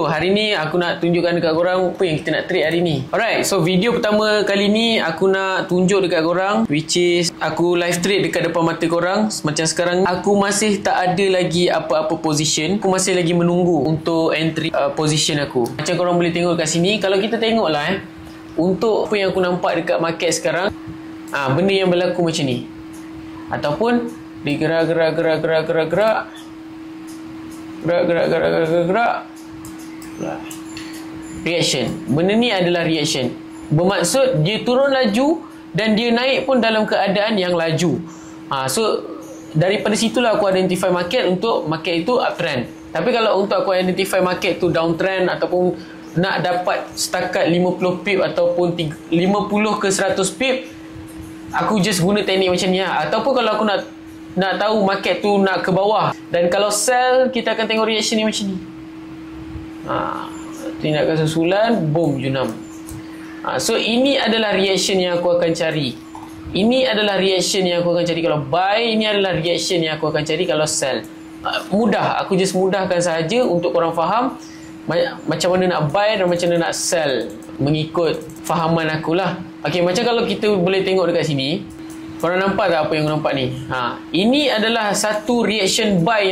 Hari ni aku nak tunjukkan dekat korang apa yang kita nak trade hari ni. Alright, so video pertama kali ni aku nak tunjuk dekat korang, which is aku live trade dekat depan mata korang. Macam sekarang aku masih tak ada lagi apa-apa position. Aku masih lagi menunggu untuk entry position aku. Macam korang boleh tengok kat sini. Kalau kita tengok lah untuk apa yang aku nampak dekat market sekarang, benda yang berlaku macam ni. Ataupun dia gerak reaction. Benda ni adalah reaction. Bermaksud dia turun laju dan dia naik pun dalam keadaan yang laju. So daripada situlah aku identify market untuk market itu uptrend. Tapi kalau untuk aku identify market tu downtrend ataupun nak dapat setakat 50 pip ataupun 50 ke 100 pip, aku just guna teknik macam ni lah. Ataupun kalau aku nak tahu market tu nak ke bawah, dan kalau sell, kita akan tengok reaction ni macam ni. Tindakan susulan, boom, junam. So ini adalah reaction yang aku akan cari. Ini adalah reaction yang aku akan cari kalau buy. Ini adalah reaction yang aku akan cari kalau sell. Mudah, aku just mudahkan sahaja untuk korang faham macam mana nak buy dan macam mana nak sell mengikut fahaman aku lah. Okay, macam kalau kita boleh tengok dekat sini, korang nampak tak apa yang aku nampak ni? Ini adalah satu reaction buy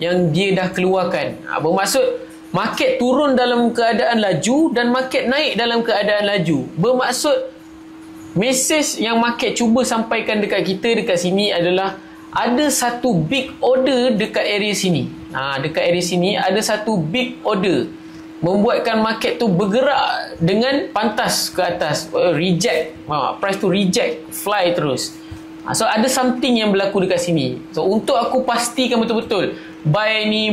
yang dia dah keluarkan. Bermaksud market turun dalam keadaan laju dan market naik dalam keadaan laju. Bermaksud message yang market cuba sampaikan dekat kita dekat sini adalah ada satu big order dekat area sini. Dekat area sini ada satu big order membuatkan market tu bergerak dengan pantas ke atas, reject, price tu reject, fly terus. So ada something yang berlaku dekat sini. So untuk aku pastikan betul-betul buy ni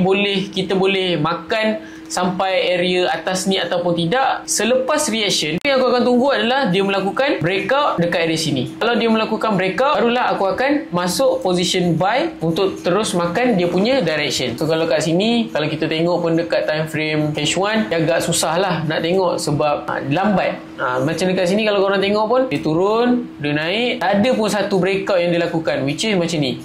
kita boleh makan sampai area atas ni ataupun tidak, selepas reaction yang aku akan tunggu adalah dia melakukan breakout dekat area sini. Kalau dia melakukan breakout, barulah aku akan masuk position buy untuk terus makan dia punya direction. So kalau kat sini, kalau kita tengok pun dekat time frame H1, dia agak susah lah nak tengok sebab lambat. Macam dekat sini kalau korang tengok pun, dia turun, dia naik, tak ada pun satu breakout yang dia lakukan, which is macam ni.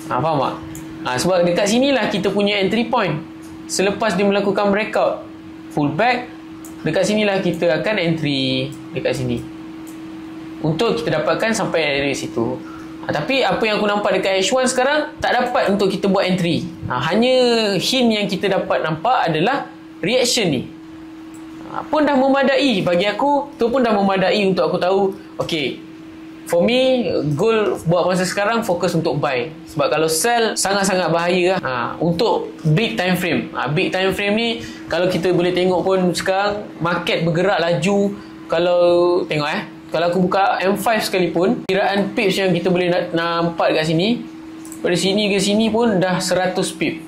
Faham tak? Sebab dekat sinilah kita punya entry point. Selepas dia melakukan breakout, pullback, dekat sinilah kita akan entry dekat sini untuk kita dapatkan sampai dari situ. Tapi apa yang aku nampak dekat H1 sekarang, tak dapat untuk kita buat entry. Hanya hint yang kita dapat nampak adalah reaction ni. Pun dah memadai bagi aku. Tu pun dah memadai untuk aku tahu, okay, for me, goal buat masa sekarang fokus untuk buy. Sebab kalau sell, sangat-sangat bahaya lah. Untuk big time frame. Big time frame ni, kalau kita boleh tengok pun sekarang, market bergerak laju. Kalau tengok kalau aku buka M5 sekalipun, kiraan pips yang kita boleh nampak dekat sini, pada sini ke sini pun dah 100 pip.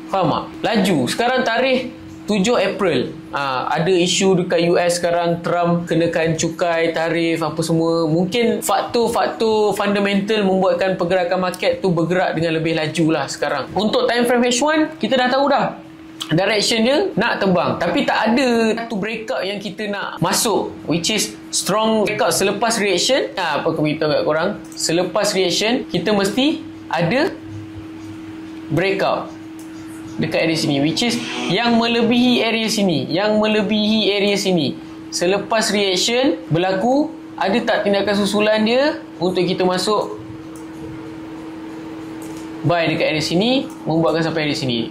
Faham tak? Laju. Sekarang tarikh 7 April. Ada isu dekat US sekarang, Trump kenakan cukai, tarif, apa semua. Mungkin faktor-faktor fundamental membuatkan pergerakan market tu bergerak dengan lebih laju lah sekarang. Untuk time frame H1, kita dah tahu dah direction dia nak terbang. Tapi tak ada satu breakout yang kita nak masuk, which is strong breakout selepas reaction. Apa aku beritahu kat korang, selepas reaction, kita mesti ada breakout dekat area sini, which is yang melebihi area sini. Selepas reaction berlaku, ada tak tindakan susulan dia untuk kita masuk buy dekat area sini, membuatkan sampai area sini?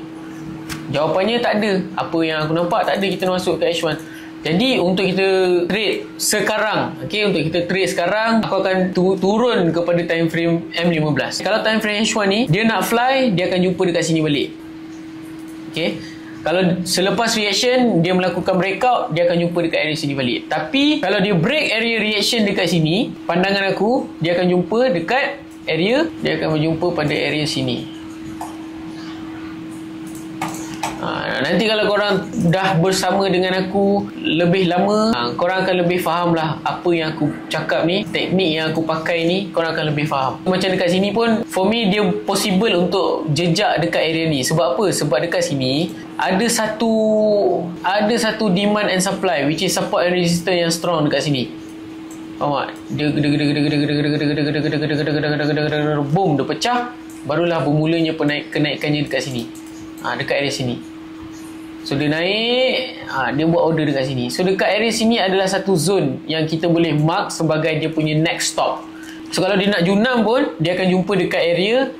Jawapannya tak ada. Apa yang aku nampak, tak ada kita masuk ke H1. Jadi untuk kita trade sekarang, untuk kita trade sekarang, aku akan turun kepada time frame M15. Kalau time frame H1 ni, dia nak fly, dia akan jumpa dekat sini balik. Kalau selepas reaction dia melakukan breakout, dia akan jumpa dekat area sini balik. Tapi kalau dia break area reaction dekat sini, pandangan aku, dia akan jumpa dekat area, dia akan berjumpa pada area sini. Nanti kalau korang dah bersama dengan aku lebih lama, korang akan lebih faham lah apa yang aku cakap ni, teknik yang aku pakai ni, korang akan lebih faham. Macam dekat sini pun, for me dia possible untuk jejak dekat area ni. Sebab apa? Sebab dekat sini ada satu demand and supply, which is support and resistance yang strong dekat sini. Faham tak? Dia boom, dia pecah, barulah bermulanya kenaikannya dekat sini, dekat area sini. So dia naik, dia buat order dekat sini. So dekat area sini adalah satu zone yang kita boleh mark sebagai dia punya next stop. So kalau dia nak junam pun, dia akan jumpa dekat area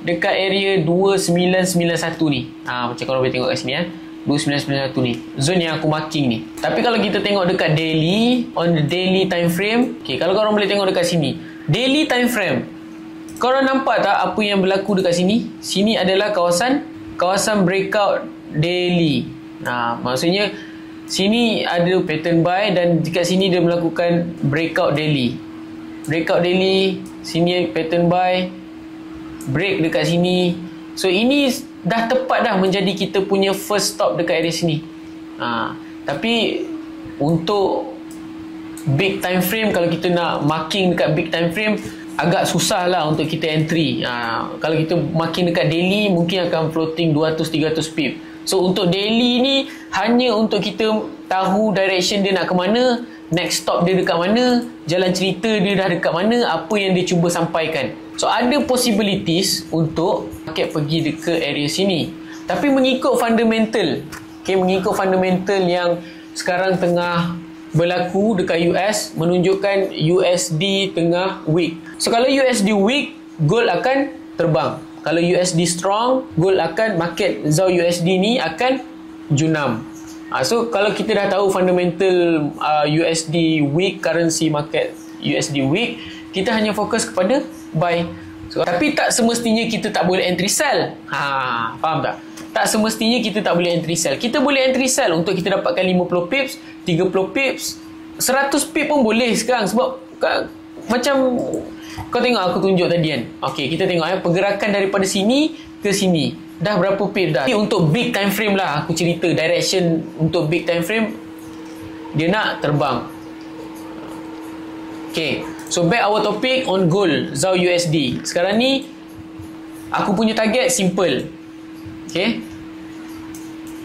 2991 ni. Macam korang boleh tengok kat sini 2991 ni, zone yang aku marking ni. Tapi kalau kita tengok dekat daily, on the daily time frame, kalau korang boleh tengok dekat sini, daily time frame, korang nampak tak apa yang berlaku dekat sini? Sini adalah kawasan breakout daily. Maksudnya sini ada pattern buy dan dekat sini dia melakukan breakout daily. Sini pattern buy, break dekat sini. So ini dah tepat dah menjadi kita punya first stop dekat area sini. Tapi untuk big time frame, kalau kita nak marking dekat big time frame, agak susah lah untuk kita entry. Kalau kita marking dekat daily, mungkin akan floating 200-300 pip. So untuk daily ni hanya untuk kita tahu direction dia nak ke mana, next stop dia dekat mana, jalan cerita dia dah dekat mana, apa yang dia cuba sampaikan. So ada possibilities untuk market pergi ke area sini, tapi mengikut fundamental. Mengikut fundamental yang sekarang tengah berlaku dekat US, menunjukkan USD tengah weak. So kalau USD weak, gold akan terbang. Kalau USD strong, gold akan, market ZAR USD ni akan junam. So kalau kita dah tahu fundamental USD weak, currency market USD weak, kita hanya fokus kepada buy. Tapi tak semestinya kita tak boleh entry sell. Faham tak? Tak semestinya kita tak boleh entry sell. Kita boleh entry sell untuk kita dapatkan 50 pips, 30 pips, 100 pips pun boleh sekarang. Sebab macam kau tengok aku tunjuk tadi kan. Kita tengok pergerakan daripada sini ke sini. Dah berapa pip dah. Untuk big time frame lah aku cerita direction. Untuk big time frame, dia nak terbang. So back our topic on gold ZAR USD. Sekarang ni aku punya target simple.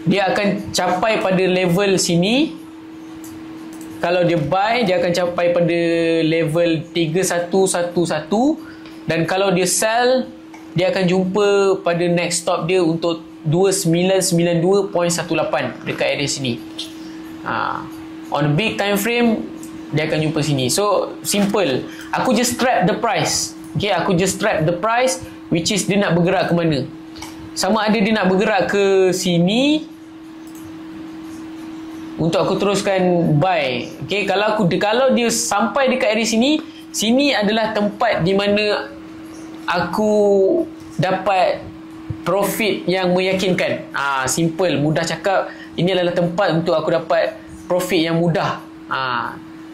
Dia akan capai pada level sini. Kalau dia buy, dia akan capai pada level 3111. Dan kalau dia sell, dia akan jumpa pada next stop dia untuk 2992.18 dekat area sini. On big time frame, dia akan jumpa sini. So simple, aku just trap the price. Aku just trap the price, which is dia nak bergerak ke mana. Sama ada dia nak bergerak ke sini untuk aku teruskan buy. Kalau dia sampai dekat area sini, sini adalah tempat di mana aku dapat profit yang meyakinkan. Simple, mudah cakap, ini adalah tempat untuk aku dapat profit yang mudah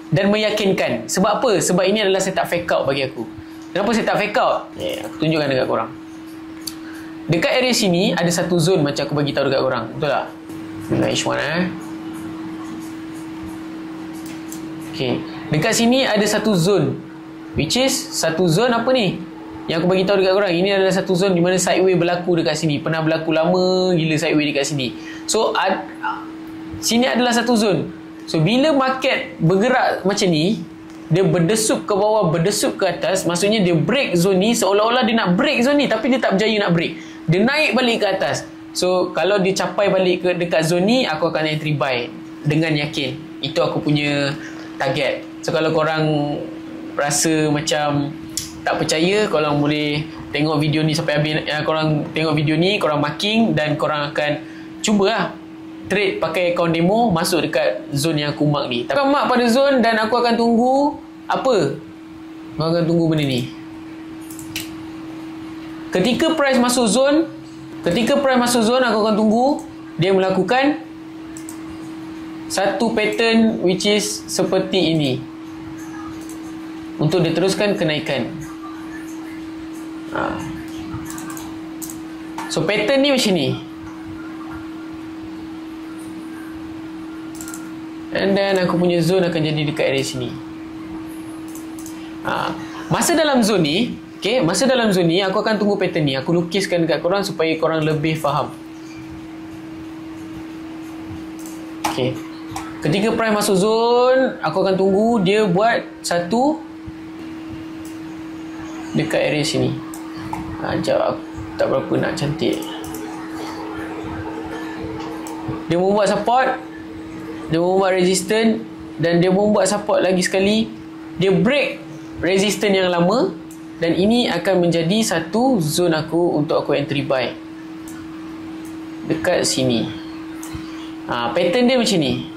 dan meyakinkan. Sebab apa? Sebab ini adalah setup fake out bagi aku. Kenapa setup fake out? Aku tunjukkan dekat korang. Dekat area sini ada satu zone macam aku bagi tahu dekat korang. Betul tak? H1 Dekat sini ada satu zone, which is satu zone apa ni? Yang aku bagi tahu dekat korang, ini adalah satu zone di mana sideway berlaku dekat sini. Pernah berlaku lama gila sideway dekat sini. So sini adalah satu zone. So bila market bergerak macam ni, dia berdesup ke bawah, berdesup ke atas, maksudnya dia break zone ni, seolah-olah dia nak break zone ni, tapi dia tak berjaya nak break. Dia naik balik ke atas. So kalau dia capai balik ke dekat zone ni, aku akan entry buy dengan yakin. Itu aku punya target. So kalau korang rasa macam tak percaya, korang boleh tengok video ni sampai habis. Korang tengok video ni, korang marking, dan korang akan cubalah trade pakai account demo, masuk dekat zone yang aku mark ni. Aku akan mark pada zone dan aku akan tunggu apa? Aku akan tunggu benda ni. Ketika price masuk zone, aku akan tunggu dia melakukan satu pattern which is seperti ini untuk diteruskan kenaikan. So pattern ni macam ni, and then aku punya zone akan jadi dekat area sini. Masa dalam zone ni, masa dalam zone ni aku akan tunggu pattern ni. Aku lukiskan dekat korang supaya korang lebih faham. Ketika price masuk zone, aku akan tunggu dia buat satu dekat area sini. Sekejap, aku tak berapa nak cantik. Dia membuat support, dia membuat resistance, dan dia membuat support lagi sekali. Dia break resistance yang lama, dan ini akan menjadi satu zone aku untuk aku entry buy dekat sini. Pattern dia macam ni,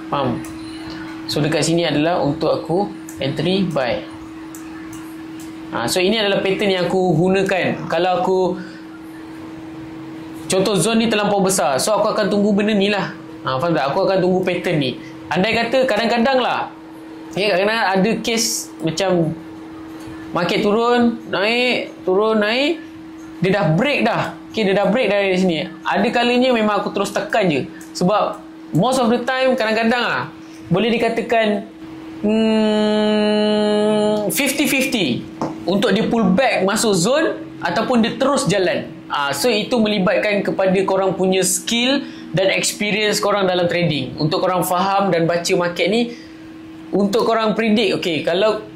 faham? So dekat sini adalah untuk aku entry buy. So ini adalah pattern yang aku gunakan kalau aku, contoh zone ni terlampau besar, so aku akan tunggu benda ni lah. Faham tak? Aku akan tunggu pattern ni. Andai kata kadang-kadang lah, kadang-kadang ada case macam market turun, naik, dia dah break dah. Dia dah break dari sini. Ada kalanya memang aku terus tekan je. Sebab most of the time, kadang-kadang lah, boleh dikatakan 50-50 untuk dia pull back masuk zone ataupun dia terus jalan. So itu melibatkan kepada korang punya skill dan experience korang dalam trading. Untuk korang faham dan baca market ni, untuk korang predict, okay, kalau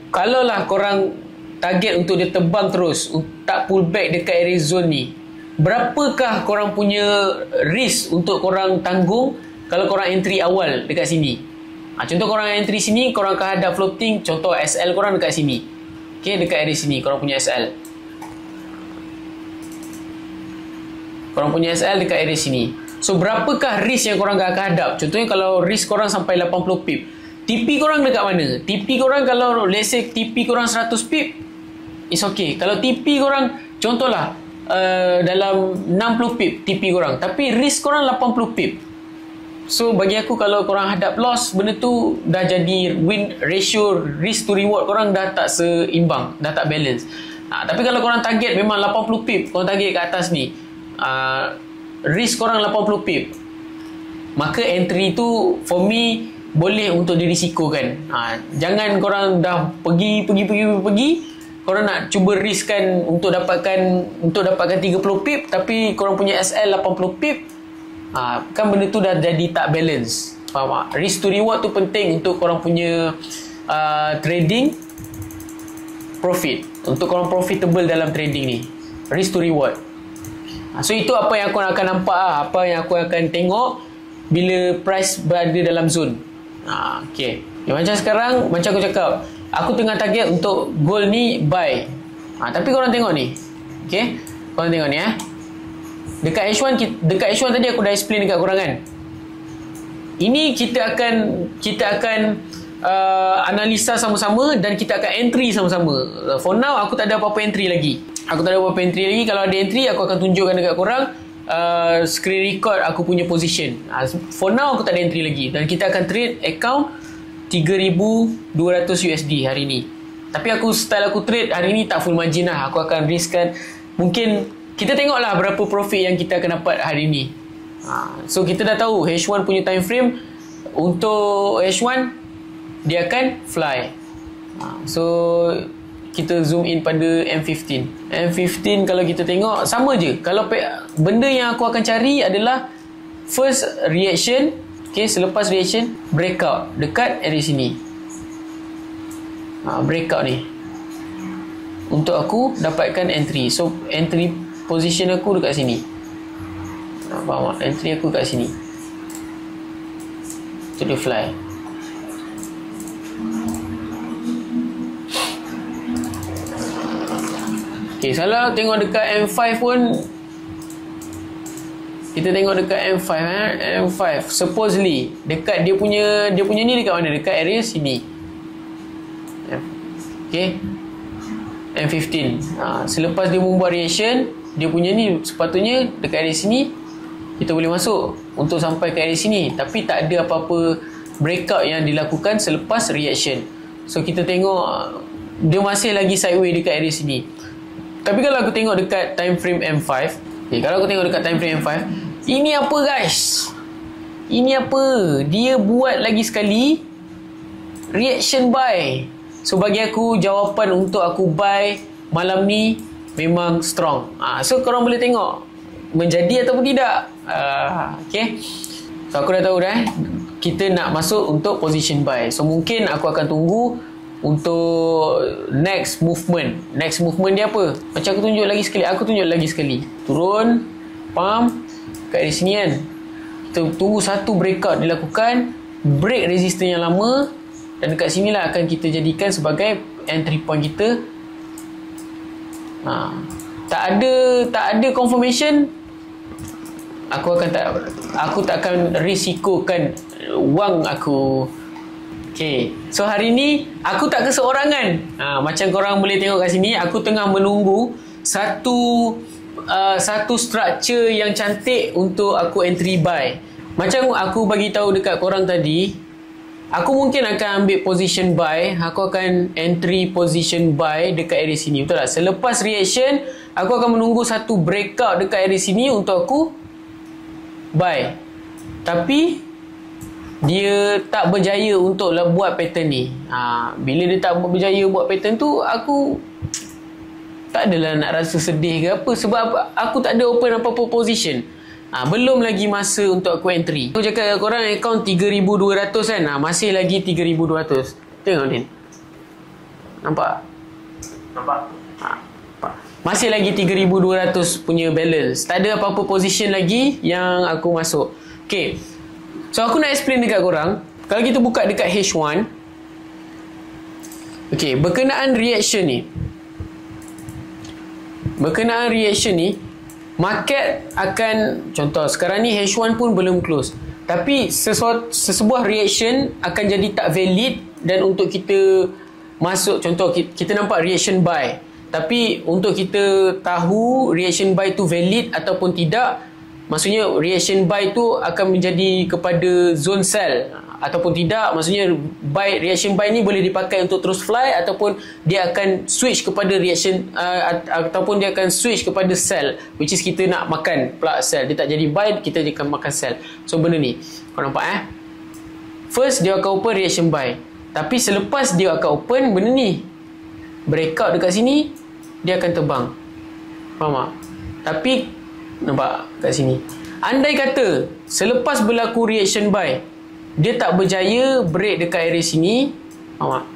lah korang target untuk dia terbang terus, tak pull back dekat area zone ni, berapakah korang punya risk untuk korang tanggung kalau korang entry awal dekat sini? Contoh korang entry sini, korang akan hadap floating, contoh SL korang dekat sini. Okay, dekat area sini korang punya SL. Korang punya SL dekat area sini. So berapakah risk yang korang akan hadap? Contohnya kalau risk korang sampai 80 pip, TP korang dekat mana? TP korang kalau let's say TP korang 100 pip, it's okay. Kalau TP korang contohlah dalam 60 pip TP korang, tapi risk korang 80 pip, so bagi aku kalau korang hadap loss, benda tu dah jadi win ratio risk to reward korang dah tak seimbang, dah tak balance. Tapi kalau korang target memang 80 pip, korang target kat atas ni, risk korang 80 pip, maka entry tu for me boleh untuk dirisikokan. Jangan korang dah pergi korang nak cuba riskkan untuk dapatkan 30 pip, tapi korang punya SL 80 pip, kan benda tu dah jadi tak balance. Faham tak? Risk to reward tu penting untuk korang punya trading profit, untuk korang profitable dalam trading ni. Risk to reward. So itu apa yang aku akan nampak, apa yang aku akan tengok bila price berada dalam zone. Okay. Macam sekarang, macam aku cakap, aku tengah target untuk gold ni buy. Tapi korang tengok ni. Okay, korang tengok ni Dekat H1 tadi aku dah explain dekat korang kan. Ini kita akan analisa sama-sama dan kita akan entry sama-sama. For now aku tak ada apa-apa entry lagi. Kalau ada entry aku akan tunjukkan dekat korang screen record aku punya position. For now aku tak ada entry lagi, dan kita akan trade account 3,200 USD hari ni. Tapi style aku trade hari ni tak full margin lah. Aku akan riskkan, mungkin kita tengoklah berapa profit yang kita akan dapat hari ni. So kita dah tahu H1 punya time frame. Untuk H1 dia akan fly. So kita zoom in pada M15. M15 kalau kita tengok sama je. Kalau benda yang aku akan cari adalah first reaction. Okay, selepas reaction breakout dekat area sini. Breakout ni untuk aku dapatkan entry. So entry position aku dekat sini. Faham tak? Entry aku kat sini. So dia fly. Okay, kalau tengok dekat M5 pun, kita tengok dekat M5 M5 supposedly dekat dia punya ni dekat mana? Dekat area sini. Okay, M15. Selepas dia membuat reaction, dia punya ni sepatutnya dekat area sini kita boleh masuk untuk sampai ke area sini, tapi tak ada apa-apa breakout yang dilakukan selepas reaction. So kita tengok dia masih lagi sideways dekat area sini. Tapi kalau aku tengok dekat time frame M5, kalau aku tengok dekat time frame M5, ini apa guys? Ini apa? Dia buat lagi sekali reaction buy. So bagi aku, jawapan untuk aku buy malam ni memang strong. So korang boleh tengok menjadi ataupun tidak. Okay, so aku dah tahu dah kita nak masuk untuk position buy. So mungkin aku akan tunggu untuk next movement dia apa. Macam aku tunjuk lagi sekali. Turun, pump, kat area sini kan. Kita tunggu satu breakout dilakukan, break resistance yang lama, dan dekat sinilah akan kita jadikan sebagai entry point kita. Tak ada confirmation, aku tak akan risikokan wang aku. Okay, so hari ni aku tak keseorangan. Macam korang boleh tengok kat sini, aku tengah menunggu satu structure yang cantik untuk aku entry buy. Macam aku bagi tahu dekat korang tadi, aku mungkin akan ambil position buy. Aku akan entry position buy dekat area sini, betul tak? Selepas reaction, aku akan menunggu satu breakout dekat area sini untuk aku buy. Tapi dia tak berjaya untuk buat pattern ni. Bila dia tak berjaya buat pattern tu, aku tak adalah nak rasa sedih ke apa, sebab aku tak ada open apa-apa position. Belum lagi masa untuk aku entry. Aku cakap korang account 3,200 kan, masih lagi 3,200. Tengok Din, nampak? Masih lagi 3,200 punya balance. Tak ada apa-apa position lagi yang aku masuk. Okay, so aku nak explain dekat korang. Kalau kita buka dekat H1, okay, berkenaan reaction ni, market akan, contoh sekarang ni H1 pun belum close, tapi sesebuah reaction akan jadi tak valid, dan untuk kita masuk, contoh kita nampak reaction buy, tapi untuk kita tahu reaction buy tu valid ataupun tidak, maksudnya reaction buy tu akan menjadi kepada zone sell ataupun tidak, maksudnya reaction buy ni boleh dipakai untuk terus fly, ataupun dia akan switch kepada reaction ataupun dia akan switch kepada sell, which is kita nak makan pula sell. Dia tak jadi buy, kita akan makan sell. So benda ni kau nampak first dia akan open reaction buy, tapi selepas dia akan open benda ni breakout dekat sini, dia akan terbang. Faham tak? Tapi nampak kat sini, andai kata selepas berlaku reaction buy dia tak berjaya break dekat area sini, faham tak?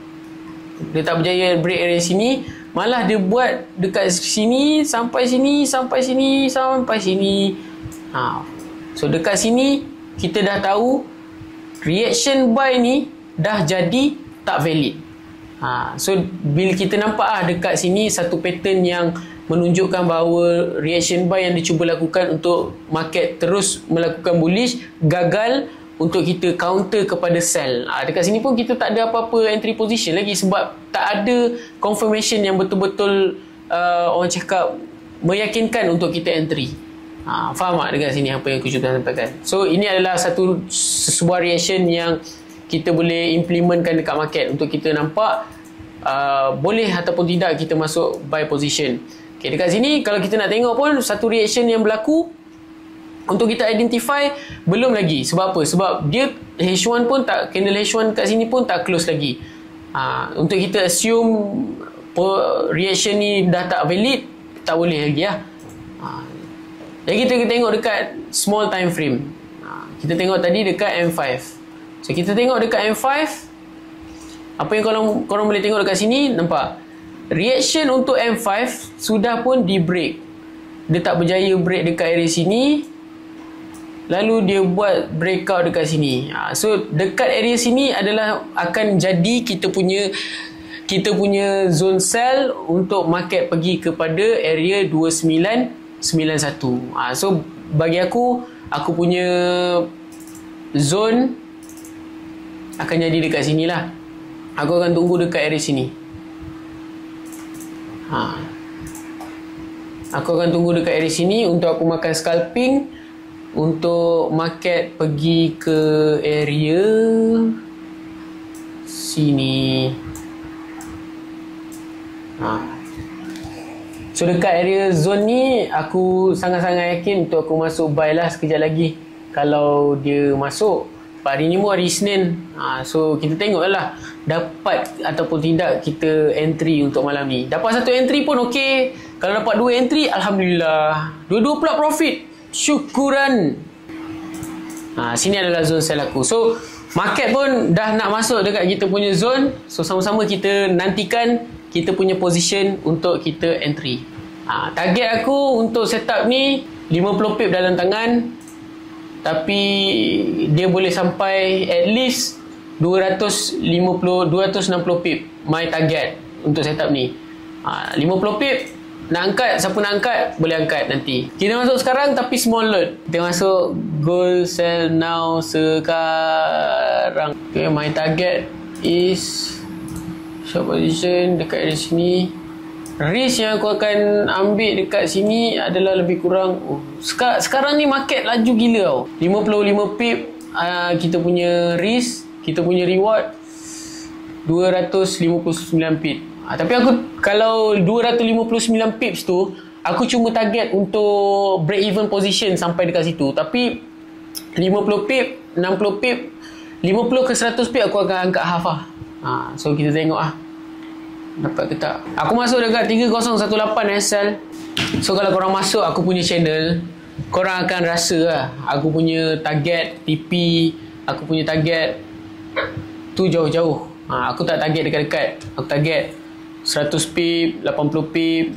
Dia tak berjaya break area sini, malah dia buat dekat sini sampai sini. So dekat sini kita dah tahu reaction buy ni dah jadi tak valid. So bila kita nampak dekat sini satu pattern yang menunjukkan bahawa reaction buy yang dicuba lakukan untuk market terus melakukan bullish gagal untuk kita counter kepada sell. Dekat sini pun kita tak ada apa-apa entry position lagi, sebab tak ada confirmation yang betul-betul orang cakap meyakinkan untuk kita entry. Faham tak dekat sini apa yang aku cuba sampaikan? So ini adalah sebuah reaction yang kita boleh implementkan dekat market untuk kita nampak boleh ataupun tidak kita masuk buy position. Okay, dekat sini kalau kita nak tengok pun satu reaction yang berlaku untuk kita identify belum lagi. Sebab apa? Sebab dia H1 pun tak, candle H1 kat sini pun tak close lagi. Untuk kita assume reaction ni dah tak valid, tak boleh lagi lah. Jadi kita tengok dekat small time frame. Kita tengok tadi dekat M5. So kita tengok dekat M5, apa yang korang boleh tengok dekat sini, nampak reaction untuk M5 sudah pun di break. Dia tak berjaya break dekat area sini, lalu dia buat breakout dekat sini. So dekat area sini adalah akan jadi kita punya zone sell untuk market pergi kepada area 2991. So bagi aku punya zone akan jadi dekat sini lah. Aku akan tunggu dekat area sini. Aku akan tunggu dekat area sini untuk aku makan scalping, untuk market pergi ke area sini. So dekat area zone ni aku sangat-sangat yakin untuk aku masuk buy lah sekejap lagi. Kalau dia masuk, hari ni pun hari Isnin, so kita tengok lah dapat ataupun tidak kita entry untuk malam ni. Dapat satu entry pun okey. Kalau dapat dua entry, Alhamdulillah. Dua-dua pula profit, syukuran. Sini adalah zone sell aku. So market pun dah nak masuk dekat kita punya zone. So sama-sama kita nantikan kita punya position untuk kita entry. Target aku untuk setup ni 50 pip dalam tangan, tapi dia boleh sampai at least 260 pip. My target untuk setup ni 50 pip. Nak angkat, siapa nak angkat boleh angkat nanti. Kita masuk sekarang tapi small load. Kita masuk gold sell now sekarang. Okay, my target is short position dekat dari sini. Risk yang aku akan ambil dekat sini adalah lebih kurang sekarang ni market laju gila tau. 55 pip kita punya risk, kita punya reward 259 pip. Tapi aku kalau 259 pips tu, aku cuma target untuk break even position sampai dekat situ. Tapi 50 pip, 60 pip, 50 ke 100 pip aku akan angkat half lah. So kita tengok dapat ke tak. Aku masuk dekat 3018 sell. So kalau korang masuk aku punya channel, korang akan rasa aku punya target TP, aku punya target tu jauh-jauh. Aku tak target dekat-dekat. Aku target 100 pip, 80 pip.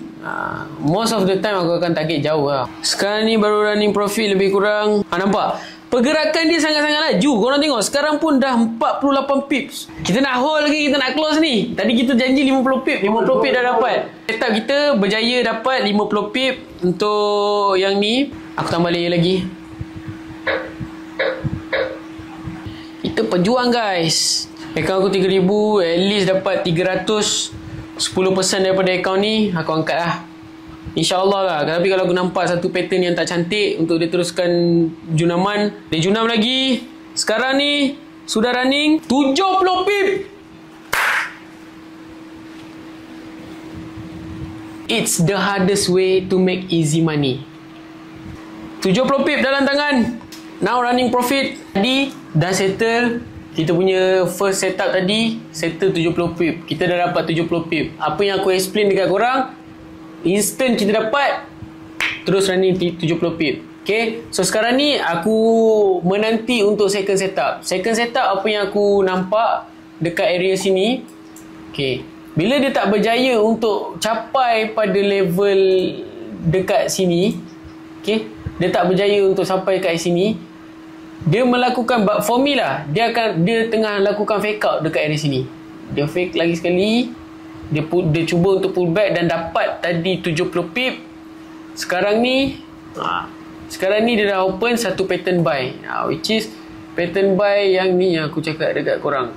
Most of the time aku akan target jauh lah. Sekarang ni baru running profit lebih kurang. Nampak? Pergerakan dia sangat-sangat laju. Korang tengok, sekarang pun dah 48 pips. Kita nak hold lagi, kita nak close ni. Tadi kita janji 50 pip. 50 pip dah dapat. Setup kita berjaya dapat 50 pip untuk yang ni. Aku tambah layer lagi. Kita pejuang guys. Account aku 3000, at least dapat 300. 10% daripada account ni aku angkat lah, InsyaAllah lah. Tapi kalau aku nampak satu pattern yang tak cantik untuk dia teruskan junaman, dia junam lagi. Sekarang ni sudah running 70 pip. It's the hardest way to make easy money. 70 pip dalam tangan. Now running profit. Tadi dah settle. Kita punya first setup tadi settle 70 pip. Kita dah dapat 70 pip. Apa yang aku explain dekat korang, instant kita dapat, terus running 70 pip. Okay, so sekarang ni aku menanti untuk second setup. Second setup apa yang aku nampak dekat area sini. Okay, bila dia tak berjaya untuk capai pada level dekat sini, okay, dia tak berjaya untuk sampai kat sini, dia melakukan, for me lah, dia tengah lakukan fake out dekat area sini. Dia fake lagi sekali. Dia cuba untuk pull back dan dapat tadi 70 pip. Sekarang ni dia dah open satu pattern buy, which is pattern buy yang ni yang aku cakap dekat korang.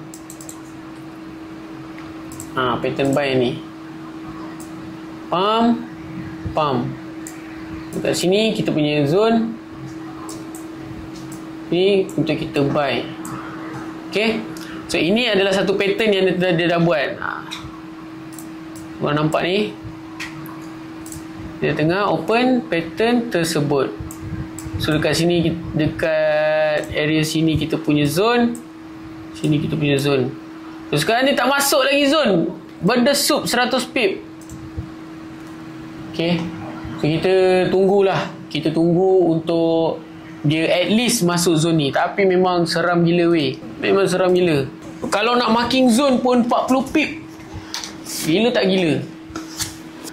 Pattern buy ni pump. Dekat sini kita punya zone ni untuk kita buy. Okay, so ini adalah satu pattern yang dia dah buat. Korang nampak ni, dia tengah open pattern tersebut. So dekat sini, dekat area sini kita punya zone, sini kita punya zone. So sekarang ni tak masuk lagi zone, berdesup 100 pip. Okay, so kita tunggulah. Kita tunggu untuk dia at least masuk zone ni. Tapi memang seram gila weh. Memang seram gila. Kalau nak marking zone pun 40 pip. Gila tak gila.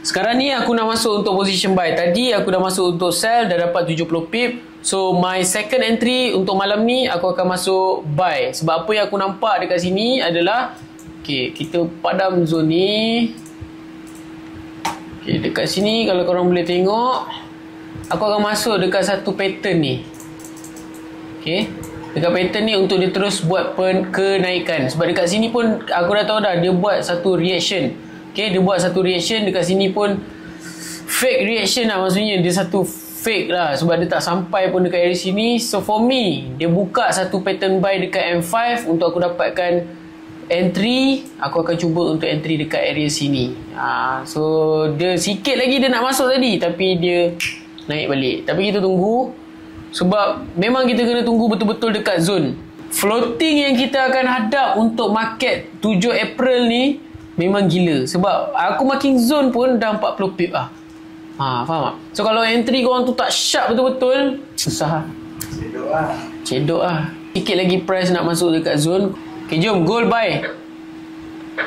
Sekarang ni aku nak masuk untuk position buy. Tadi aku dah masuk untuk sell, dah dapat 70 pip. So my second entry untuk malam ni aku akan masuk buy. Sebab apa yang aku nampak dekat sini adalah, okay, kita padam zone ni. Okay, dekat sini kalau korang boleh tengok, aku akan masuk dekat satu pattern ni. Okay, dekat pattern ni untuk dia terus buat kenaikan. Sebab dekat sini pun aku dah tahu dah, dia buat satu reaction. Okay, dia buat satu reaction. Dekat sini pun fake reaction lah. Maksudnya dia satu fake lah, sebab dia tak sampai pun dekat area sini. So for me, dia buka satu pattern buy dekat M5 untuk aku dapatkan entry. Aku akan cuba untuk entry dekat area sini. So dia sikit lagi dia nak masuk tadi, tapi dia naik balik. Tapi kita tunggu, sebab memang kita kena tunggu betul-betul dekat zone. Floating yang kita akan hadap untuk market 7 April ni memang gila. Sebab aku marking zone pun dah 40 pip lah. Faham tak? So kalau entry korang tu tak sharp betul-betul, susah lah. Cedok lah. Sikit lagi price nak masuk dekat zone. Okay, jom gold buy.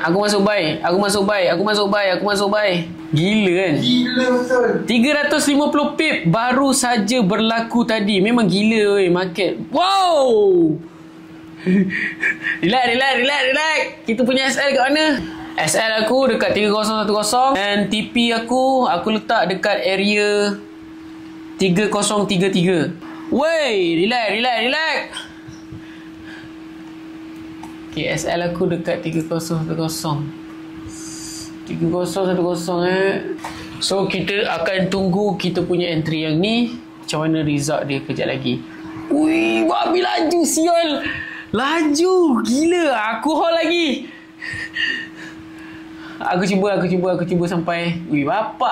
Aku masuk buy. Gila kan? Gila betul. 350 pip baru saja berlaku tadi. Memang gila weh market. Wow. Relax. Kita punya SL kat mana? SL aku dekat 3010 dan TP aku letak dekat area 3033. Wey, relax. Okay, SL aku dekat 3010. 3010 So kita akan tunggu kita punya entry yang ni. Macam mana result dia kejap lagi. Wih, babi laju sial. Laju gila. Aku hold lagi. Aku cuba sampai. Wih, bapa.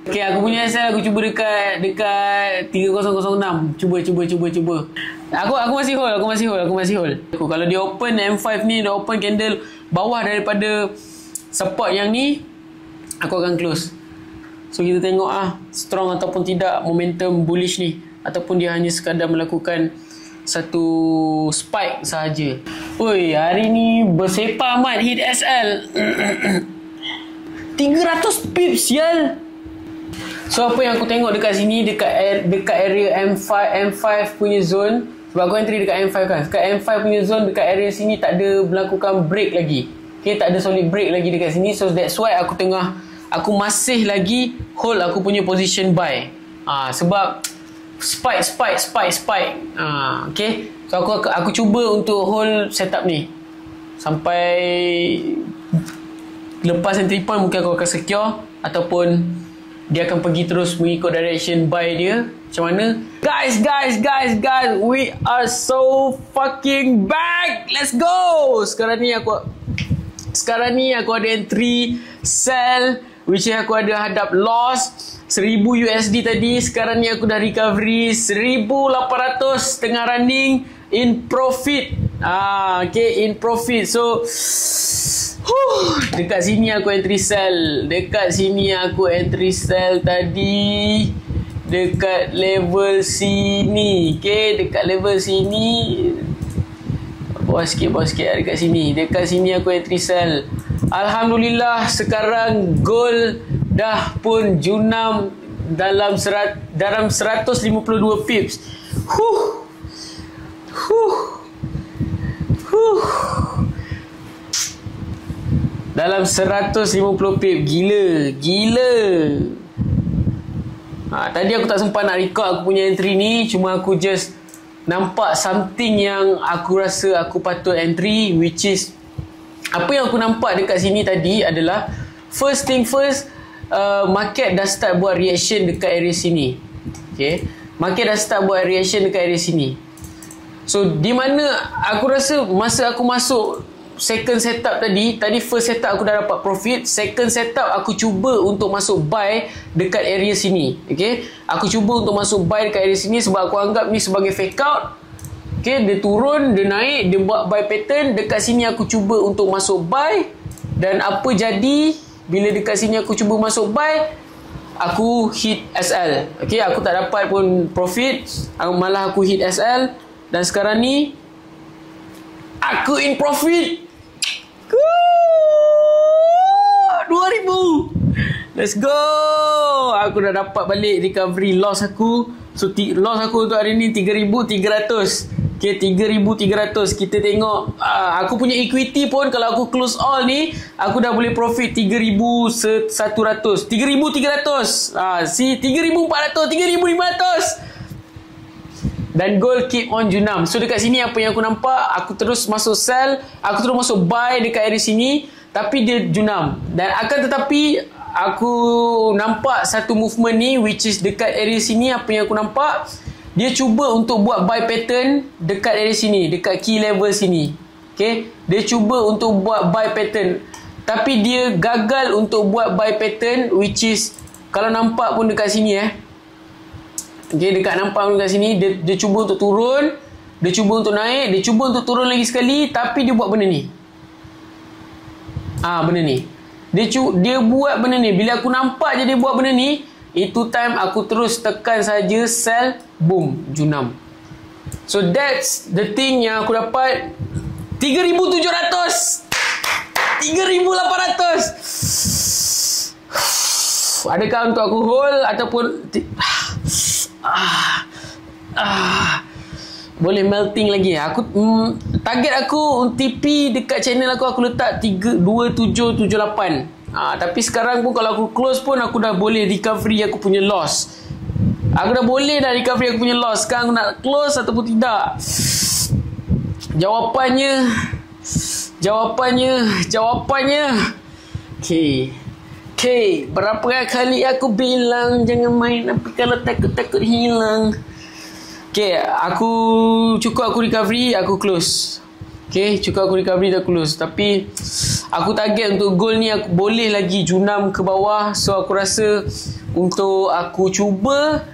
Okay, aku punya SL aku cuba dekat 3006. Cuba. Aku masih hold. Kalau dia open M5 ni, dia open candle bawah daripada support yang ni, aku akan close. So kita tengok strong ataupun tidak momentum bullish ni, ataupun dia hanya sekadar melakukan satu spike sahaja. Oi, hari ni bersepah amat hit SL. 300 pips sial. So apa yang aku tengok dekat sini, dekat area M5 punya zone, sebab aku entry dekat M5 kan. Dekat M5 punya zone, dekat area sini tak ada melakukan break lagi. Okay, tak ada solid break lagi dekat sini. So that's why aku masih lagi hold aku punya position buy. Sebab spike. Okay. So aku cuba untuk hold setup ni sampai lepas entry point, mungkin aku akan secure ataupun dia akan pergi terus mengikut direction buy dia. Macam mana? Guys, we are so fucking back. Let's go. Sekarang ni aku ada entry sell, which aku ada hadap loss 1000 USD tadi. Sekarang ni aku dah recovery 1800 tengah running in profit. Okay, in profit. So dekat sini aku entry sell. Tadi dekat level sini. Okay, dekat level sini. Bawah sikit dekat sini. Dekat sini aku entry sell. Alhamdulillah sekarang gold dah pun junam dalam 152 pips. Dalam 150 pip. Gila. Tadi aku tak sempat nak record aku punya entry ni. Cuma aku just nampak something yang aku rasa aku patut entry, which is apa yang aku nampak dekat sini tadi adalah first thing first, market dah start buat reaction dekat area sini. Okay, market dah start buat reaction dekat area sini. So di mana aku rasa masa aku masuk second setup tadi first setup aku dah dapat profit. Second setup aku cuba untuk masuk buy dekat area sini. Okay, aku cuba untuk masuk buy dekat area sini sebab aku anggap ni sebagai fake out. Okay, dia turun, dia naik, dia buat buy pattern. Dekat sini aku cuba untuk masuk buy, dan apa jadi bila dekat sini aku cuba masuk buy, aku hit SL. Okay, aku tak dapat pun profit, malah aku hit SL. Dan sekarang ni aku in profit. 2000. Let's go. Aku dah dapat balik recovery loss aku. So loss aku untuk hari ni 3300. Okay, 3300. Kita tengok aku punya equity pun, kalau aku close all ni, aku dah boleh profit 3100, 3300. 3400, 3500. Dan gold keep on junam. So dekat sini apa yang aku nampak, aku terus masuk sell, aku terus masuk buy dekat area sini, tapi dia junam. Dan akan tetapi aku nampak satu movement ni, which is dekat area sini. Apa yang aku nampak, dia cuba untuk buat buy pattern dekat area sini, dekat key level sini. Okay, dia cuba untuk buat buy pattern, tapi dia gagal untuk buat buy pattern, which is kalau nampak pun dekat sini Okay, dekat nampak dekat sini, dia cuba untuk turun, dia cuba untuk naik, dia cuba untuk turun lagi sekali, tapi dia buat benda ni. Benda ni. Dia buat benda ni. Bila aku nampak je dia buat benda ni, itu time aku terus tekan saja sell, boom, junam. So that's the thing yang aku dapat. 3700. 3,800. Adakah untuk aku hold ataupun boleh melting lagi. Aku target aku TP dekat channel aku letak 2778. Tapi sekarang pun kalau aku close pun aku dah boleh recovery aku punya loss. Aku dah boleh dah recovery aku punya loss. Sekarang aku nak close ataupun tidak? Jawapannya Okay, berapa kali aku bilang jangan main tapi kalau takut hilang. Okay, cukup aku recovery, aku close. Okay, cukup aku recovery, dah close. Tapi aku target untuk goal ni aku boleh lagi junam ke bawah. So aku rasa untuk aku cuba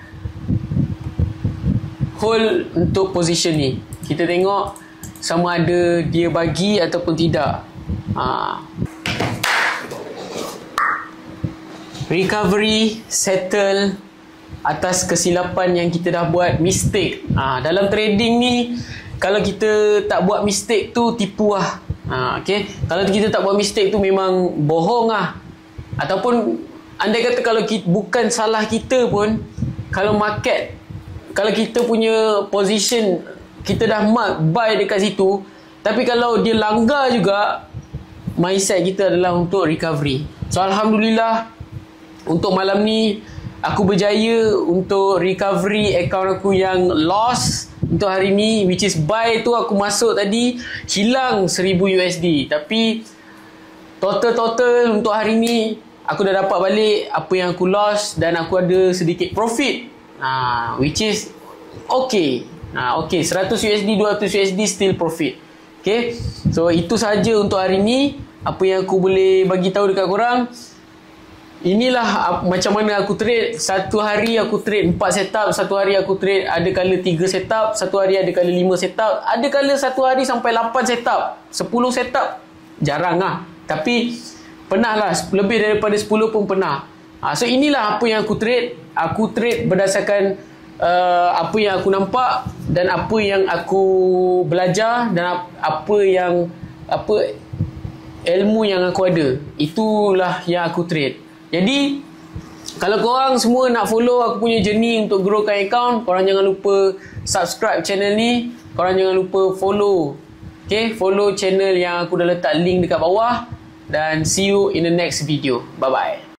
hold untuk position ni. Kita tengok sama ada dia bagi ataupun tidak. Recovery, settle atas kesilapan yang kita dah buat, mistake. Dalam trading ni, kalau kita tak buat mistake tu, tipu lah. Okay? Kalau kita tak buat mistake tu, memang bohong lah. Ataupun, andai kata kalau bukan salah kita pun, kalau kita punya position, kita dah mark buy dekat situ, tapi kalau dia langgar juga, mindset kita adalah untuk recovery. So, Alhamdulillah, untuk malam ni aku berjaya untuk recovery account aku yang loss untuk hari ni, which is buy tu aku masuk tadi hilang 1000 USD. Tapi total untuk hari ni aku dah dapat balik apa yang aku lost dan aku ada sedikit profit, which is okay. 100 USD 200 USD still profit. Okay, so itu saja untuk hari ni apa yang aku boleh bagi tahu dekat korang. Inilah macam mana aku trade. Satu hari aku trade 4 setup, satu hari aku trade ada kala 3 setup, satu hari ada kala 5 setup, ada kala satu hari sampai 8 setup, 10 setup jarang lah, tapi pernah lah lebih daripada 10 pun pernah. So inilah apa yang aku trade berdasarkan apa yang aku nampak dan apa yang aku belajar dan apa ilmu yang aku ada. Itulah yang aku trade. Jadi kalau korang semua nak follow aku punya journey untuk growkan account, korang jangan lupa subscribe channel ni, korang jangan lupa follow. Okay, follow channel yang aku dah letak link dekat bawah, dan see you in the next video. Bye bye.